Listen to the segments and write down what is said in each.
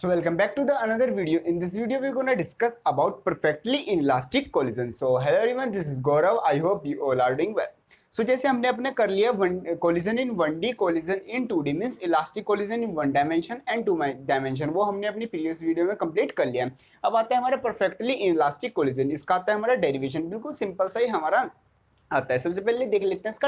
So welcome back to the another video. In this video, we're gonna discuss about perfectly inelastic collision. So hello everyone, this is Gaurav. I hope you all are doing well. So जैसे हमने अपने कर लिया collision in 1D, collision in 2D means elastic collision in 1 dimension and 2 dimension, वो हमने अपनी previous video में complete कर लिया। अब आता है हमारा परफेक्टली इलास्टिक कोलिजन। इसका आता है हमारा डेरिवेशन, बिल्कुल सिंपल सा ही हमारा आता है। सबसे पहले देख लेते हैं इसका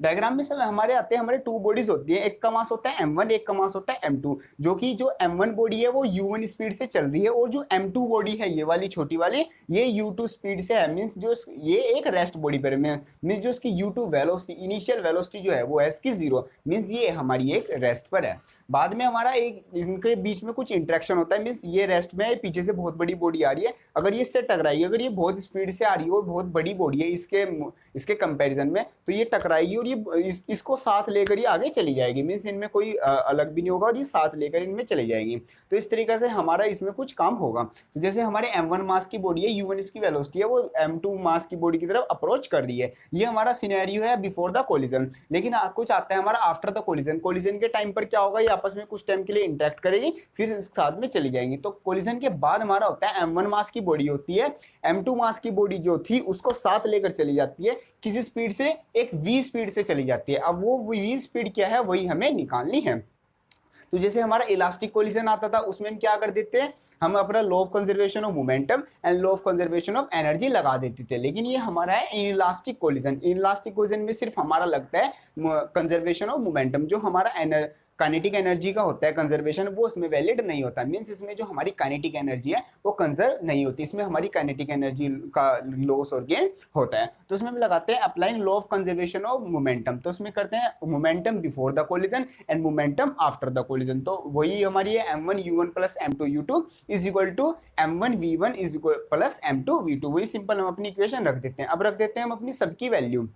डायग्राम में सब हमारे आते हैं, हमारे टू बॉडीज होती है, एक का मास होता है m1, एक का मास होता है m2। जो कि जो m1 बॉडी है वो u1 स्पीड से चल रही है और जो m2 बॉडी है ये वाली छोटी वाली ये u2 स्पीड से है। मीन्स जो ये एक रेस्ट बॉडी पर मीन्स जो इसकी u2 वेलोसिटी, इनिशियल वेलोसिटी जो है वो है इसकी 0, मीन्स ये हमारी एक रेस्ट पर है। बाद में हमारा एक इनके बीच में कुछ इंटरेक्शन होता है, मीन्स ये रेस्ट में पीछे से बहुत बड़ी बॉडी आ रही है, अगर ये इससे टकराएगी, अगर ये बहुत स्पीड से आ रही है और बहुत बड़ी बॉडी है इसके कंपैरिजन में, तो ये टकराएगी और ये इसको साथ लेकर ये आगे चली जाएगी। मीन्स इनमें कोई अलग भी नहीं होगा और ये साथ लेकर इनमें चली जाएगी। तो इस तरीके से हमारा इसमें कुछ काम होगा। तो जैसे हमारे m1 मास की बॉडी है, u1 इसकी वेलोसिटी है, वो m2 मास की बॉडी की तरफ अप्रोच कर रही है। ये हमारा सिनेरियो है बिफोर द कोलिजन। लेकिन कुछ आता है हमारा आफ्टर द कोलिजन। कोलिजन के टाइम पर क्या होगा, ये आपस में कुछ टाइम के लिए इंटरेक्ट करेगी, फिर साथ में चली जाएंगी। तो कोलिजन के बाद हमारा होता है m1 मास की बॉडी होती है, m2 मास की बॉडी जो थी उसको साथ लेकर चली जाती है, किसी स्पीड से, एक v स्पीड से चली जाती है। अब वो v स्पीड क्या है वही हमें निकालनी है। तो जैसे हमारा इलास्टिक कोलिजन आता था उसमें हम क्या कर देते हैं, हम अपना law of conservation of momentum and law of conservation of energy लगा देते थे। लेकिन ये हमारा है इनइलास्टिक कोलिजन। इनइलास्टिक कोलिजन में सिर्फ हमारा लगता है कंजर्वेशन ऑफ मोमेंटम, जो हमारा काइनेटिक एनर्जी का होता है कंजर्वेशन, वो उसमें वैलिड नहीं होता। मीन्स इसमें जो हमारी काइनेटिक एनर्जी है वो कंजर्व नहीं होती, इसमें हमारी काइनेटिक एनर्जी का लॉस और गेन होता है। तो उसमें हम लगाते हैं applying law of conservation of momentum. तो उसमें करते हैं momentum before the collision and momentum after the collision. तो वही हमारी है m1 u1 plus m2 u2 is equal to m1 v1 is equal plus m2 v2। वही सिंपल हम अपनी इक्वेशन रख देते हैं। अब रख देते हैं हम अपनी सबकी वैल्यू।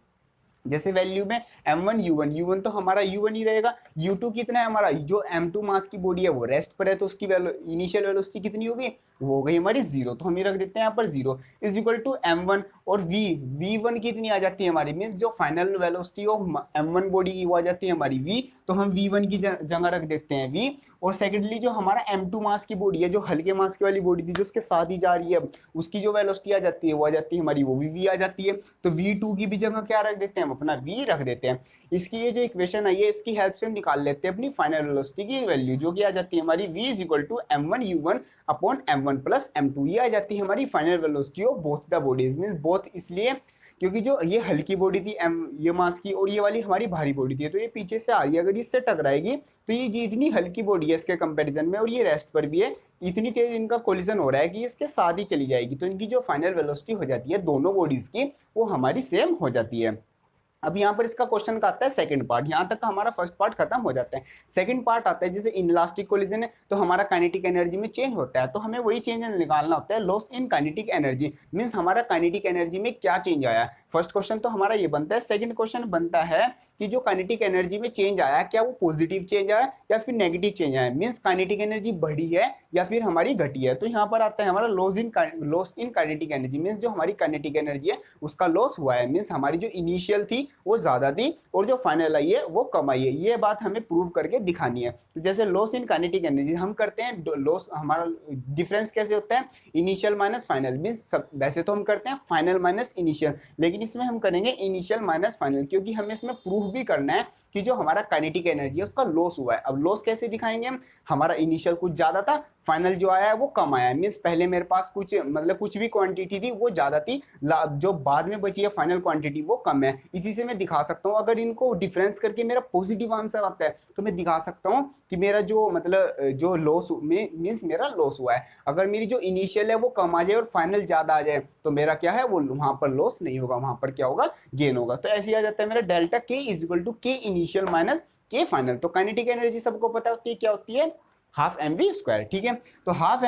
जैसे वैल्यू में m1 u1 तो हमारा u1 ही रहेगा। u2 कितना है हमारा, जो m2 मास की बॉडी है वो रेस्ट पर है, तो उसकी इनिशियल वेलोसिटी कितनी होगी, वो हो गई हमारी 0। तो हम ये रख देते हैं यहाँ पर 0 इज इक्वल टू m1 और v1 कितनी आ जाती है हमारी, मीन्स जो final velocity of m1 body की वो आ जाती है हमारी v, तो हम v1 की जगह रख देते हैं v। और सेकेंडली जो हमारा m2 मास की बॉडी है, जो हल्के मास की वाली बॉडी थी जो उसके साथ ही जा रही है, उसकी जो वेलोसिटी आ जाती है वो आ जाती है हमारी, वो भी v आ जाती है। तो v2 की भी जगह क्या रख देते हैं, अपना v रख देते हैं। इसकी ये जो इक्वेशन है ये इसकी हेल्प से हम निकाल लेते हैं अपनी फाइनल वेलोसिटी की वैल्यू, जो कि आ जाती है हमारी v is equal to m1 u1 upon m1 plus m2। ये आ जाती है हमारी final velocity of both the bodies. Means both इसलिए क्योंकि जो ये हल्की बॉडी थी ये मास की और ये वाली हमारी भारी बॉडी थी, तो ये पीछे से आ रही है, अगर इससे टकराएगी तो ये जितनी हल्की बॉडी है इसके कंपैरिजन में और ये रेस्ट पर भी है, इतनी तेज इनका कोलिजन हो रहा है कि इसके साथ ही चली जाएगी। तो इनकी जो फाइनल वेलोसिटी हो जाती है दोनों बॉडीज की, वो हमारी सेम हो जाती है। अब यहाँ पर इसका क्वेश्चन का आता है सेकंड पार्ट। यहाँ तक का हमारा फर्स्ट पार्ट खत्म हो जाता है। सेकंड पार्ट आता है, जैसे इनइलास्टिक कोलिजन है तो हमारा काइनेटिक एनर्जी में चेंज होता है, तो हमें वही चेंज निकालना होता है, loss in kinetic energy. Means हमारा काइनेटिक एनर्जी में क्या चेंज आया। फर्स्ट क्वेश्चन तो हमारा ये बनता है। सेकंड क्वेश्चन बनता है कि जो काइनेटिक एनर्जी में चेंज आया क्या वो पॉजिटिव चेंज आया या फिर नेगेटिव चेंज आया। मीन्स काइनेटिक एनर्जी बढ़ी है या फिर हमारी घटी है। तो यहाँ पर आता है हमारा loss in kinetic energy. Means जो हमारी काइनेटिक एनर्जी है उसका लॉस हुआ है। मीन्स हमारी जो इनिशियल थी वो ज्यादा थी और जो फाइनल आई है वो कम आई है। ये बात हमें प्रूव करके दिखानी है। तो जैसे लॉस इन काइनेटिक एनर्जी हम करते हैं, लॉस हमारा डिफरेंस कैसे होता है, इनिशियल माइनस फाइनल। मीन्स वैसे तो हम करते हैं फाइनल माइनस इनिशियल, लेकिन इसमें हम करेंगे इनिशियल माइनस फाइनल, क्योंकि हमें इसमें प्रूफ भी करना है कि जो हमारा काइनेटिक एनर्जी है उसका लॉस हुआ है। अब लॉस कैसे दिखाएंगे हम, हमारा इनिशियल कुछ ज्यादा था, फाइनल जो आया है वो कम आया है। मीन्स पहले मेरे पास कुछ भी क्वांटिटी थी वो ज्यादा थी, जो बाद में बची है फाइनल क्वांटिटी वो कम है। इसी से मैं दिखा सकता हूँ, अगर इनको डिफरेंस करके मेरा पॉजिटिव आंसर आता है तो मैं दिखा सकता हूँ कि मेरा जो लॉस मीन्स मेरा लॉस हुआ है। अगर मेरी जो इनिशियल है वो कम आ जाए और फाइनल ज्यादा आ जाए तो मेरा क्या है, वो वहां पर लॉस नहीं होगा, वहां पर क्या होगा, गेन होगा। तो ऐसे आ जाता है मेरा डेल्टा के इज इक्वल टू के इनिशियल माइनस के फाइनल। तो काइनेटिक एनर्जी सबको पता होती है क्या होती है, हाफ एम वी स्क्वायर। ठीक है, तो हाफ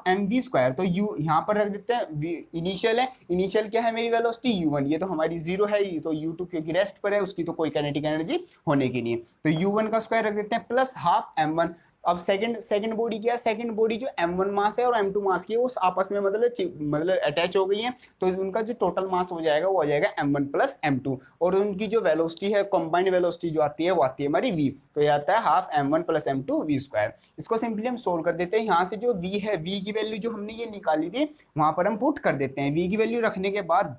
एम वी स्क्वायर, तो यू यहाँ पर रख देते हैं, इनिशियल है, इनिशियल क्या है मेरी वेलोसिटी u1, ये तो हमारी 0 है, ये तो u2 क्योंकि रेस्ट पर है उसकी तो कोई काइनेटिक एनर्जी होने की नहीं है, तो u1 का स्क्वायर रख देते हैं प्लस हाफ m1। अब सेकंड बॉडी क्या है, सेकंड बॉडी जो m1 मास है और m2 मास की है वो आपस में मतलब अटैच हो गई है, तो उनका जो टोटल मास हो जाएगा वो आ जाएगा m1 प्लस m2, और उनकी जो वेलोसिटी है, कंबाइंड वेलोसिटी जो आती है वो आती है हमारी v, तो ये आता है half m1 plus m2 v square. इसको सिंपली हम सोल्व कर देते हैं, यहाँ से जो v है, v की वैल्यू जो हमने ये निकाली थी वहां पर हम पुट कर देते हैं, v की वैल्यू रखने के बाद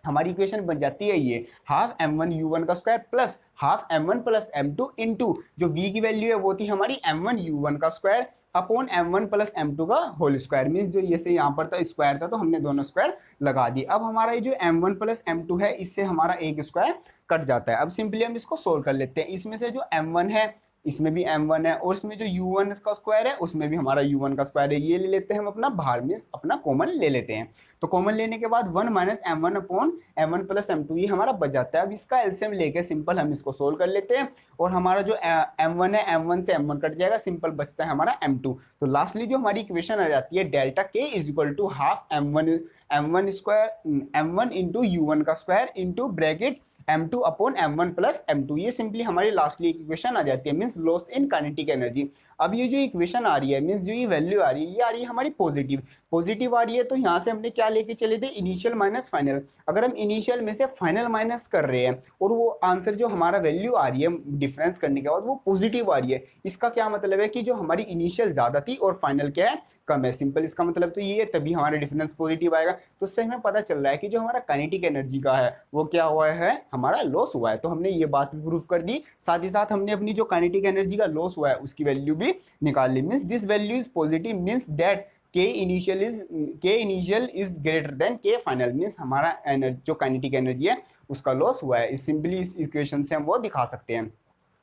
हमारी इक्वेशन बन जाती है ये हाफ m1 u1 का square plus half m1 plus m2 into जो v की वैल्यू है वो थी हमारी m1 u1 का square upon m1 plus m2 का होल स्क्वायर, मीन्स जो ये से यहाँ पर था स्क्वायर था तो हमने दोनों स्क्वायर लगा दिए। अब हमारा ये जो m1 प्लस m2 है इससे हमारा एक स्क्वायर कट जाता है। अब सिंपली हम इसको सोल्व कर लेते हैं, इसमें से जो m1 है इसमें भी m1 है और इसमें जो u1 का स्क्वायर है उसमें भी हमारा u1 का स्क्वायर है, ये ले लेते हैं हम अपना बाहर में, अपना कॉमन ले लेते हैं। तो कॉमन लेने के बाद 1 minus m1 upon m1 plus m2 ये हमारा बच जाता है। अब इसका एलसीएम लेके सिंपल हम इसको सोल्व कर लेते हैं और हमारा जो m1 है m1 से m1 कट जाएगा, सिंपल बचता है हमारा m2। तो लास्टली जो हमारी इक्वेशन आ जाती है delta k is equal to half m1 square m1 into u1 का square into bracket m2 upon m1 plus m2, ये सिंपली हमारी लास्टली इक्वेशन आ जाती है, means loss in kinetic energy. अब ये जो इक्वेशन आ रही है, मींस जो ये वैल्यू आ रही है ये आ रही है हमारी पॉजिटिव आ रही है, तो यहाँ से हमने क्या लेके चले थे, इनिशियल माइनस फाइनल। अगर हम इनिशियल में से फाइनल माइनस कर रहे हैं और वो आंसर जो हमारा वैल्यू आ रही है डिफरेंस करने के बाद वो पॉजिटिव आ रही है, इसका क्या मतलब है कि जो हमारी इनिशियल ज़्यादा थी और फाइनल क्या है, कम है। सिंपल इसका मतलब तो ये है, तभी हमारा डिफरेंस पॉजिटिव आएगा। तो इससे हमें पता चल रहा है कि जो हमारा काइनेटिक एनर्जी का है वो क्या हुआ है, हमारा लॉस हुआ है। तो हमने ये बात भी प्रूफ कर दी, साथ ही साथ हमने अपनी जो काइनेटिक एनर्जी का लॉस हुआ है उसकी वैल्यू भी निकाल ली। Means this value is positive, means that K initial is greater than K final, means हमारा जो काइनेटिक एनर्जी है उसका लॉस हुआ है। इस सिंपली इस इक्वेशन से हम वो दिखा सकते हैं।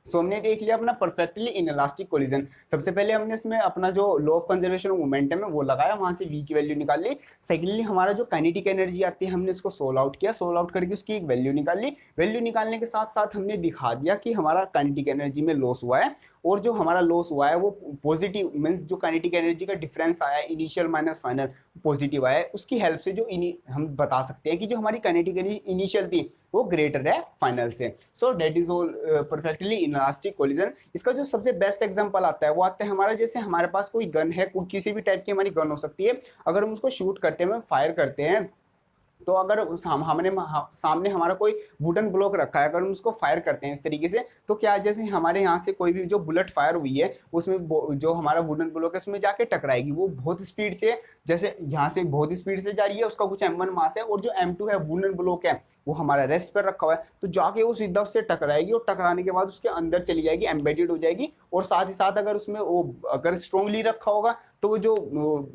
सो हमने देख लिया अपना परफेक्टली इनइलास्टिक कोलिजन। सबसे पहले हमने इसमें अपना जो law of conservation of momentum है वो लगाया, वहां से v की वैल्यू निकाल ली। सेकेंडली हमारा जो काइनेटिक एनर्जी आती है हमने इसको सोल्व आउट किया, सोल्व आउट करके उसकी एक वैल्यू निकाल ली। वैल्यू निकालने के साथ साथ हमने दिखा दिया कि हमारा काइनेटिक एनर्जी में लॉस हुआ है और जो हमारा लॉस हुआ है वो पॉजिटिव, मीन्स जो काइनेटिक एनर्जी का डिफरेंस आया है इनिशियल माइनस फाइनल पॉजिटिव आया है, उसकी हेल्प से जो हम बता सकते हैं कि जो हमारी काइनेटिक एनर्जी इनिशियल थी वो ग्रेटर है फाइनल से। So that is all perfectly inelastic collision. इसका जो सबसे बेस्ट एग्जांपल आता है वो आता है हमारा, जैसे हमारे पास कोई गन है, किसी भी टाइप की हमारी गन हो सकती है, अगर हम उसको शूट करते हैं, फायर करते हैं, तो अगर हमने सामने हमारा कोई वुडन ब्लॉक रखा है, अगर हम उसको फायर करते हैं इस तरीके से, तो क्या जैसे हमारे यहाँ से कोई भी जो बुलेट फायर हुई है उसमें जो हमारा वुडन ब्लॉक है उसमें जाके टकराएगी, वो बहुत स्पीड से, जैसे यहाँ से बहुत स्पीड से जा रही है, उसका कुछ m1 मास है और जो m2 है वुडन ब्लॉक है वो हमारा रेस्ट पर रखा हुआ है, तो जाके वो सीधा उससे टकराएगी और टकराने के बाद उसके अंदर चली जाएगी, एम्बेडेड हो जाएगी। और साथ ही साथ अगर उसमें वो अगर स्ट्रांगली रखा होगा तो वो जो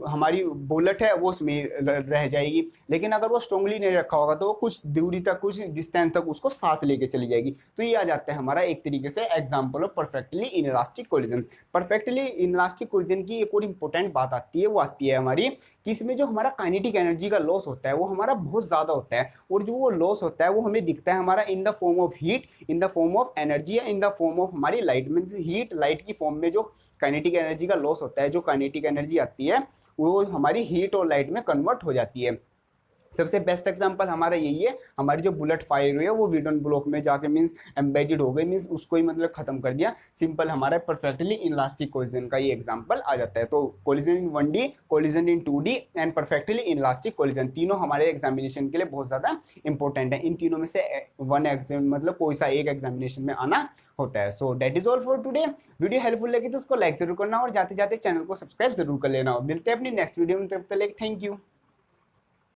हमारी बुलेट है वो उसमें रह जाएगी, लेकिन अगर वो स्ट्रांगली नहीं रखा होगा तो वो कुछ दूरी तक, कुछ डिस्टेंस तक उसको साथ लेके चली जाएगी। तो ये आ जाता है हमारा एक तरीके से example of perfectly inelastic collision. Perfectly inelastic collision की एक और इंपॉर्टेंट बात आती है, वो आती है हमारी कि इसमें जो हमारा काइनेटिक एनर्जी का लॉस होता है वो हमारा बहुत ज़्यादा होता है, और जो वो लॉस होता है वो हमें दिखता है हमारा in the form of heat, in the form of energy, in the form of हमारी लाइट। मीन्स हीट लाइट की फॉर्म में जो काइनेटिक एनर्जी का लॉस होता है, जो काइनेटिक एनर्जी आती है वो हमारी हीट और लाइट में कन्वर्ट हो जाती है। सबसे बेस्ट एग्जांपल हमारा यही है, हमारी जो बुलेट फायर हुई है वो वीडन ब्लॉक में जाके मींस एम्बेडेड हो गई, मींस उसको ही मतलब खत्म कर दिया। सिंपल हमारा परफेक्टली इनइलास्टिक कोलिजन का ये एग्जांपल आ जाता है। तो collision in 1D, collision in 2D and perfectly inelastic collision, तीनों हमारे एग्जामिनेशन के लिए बहुत ज़्यादा इंपॉर्टेंट है। इन तीनों में से वन एग्जाम मतलब कोई सा एक एग्जामिनेशन में आना होता है। So that is all for today. Video helpful लगी तो उसको लाइक जरूर करना और जाते जाते चैनल को सब्सक्राइब जरूर कर लेना। मिलते हैं अपनी नेक्स्ट वीडियो में, तब तक थैंक यू।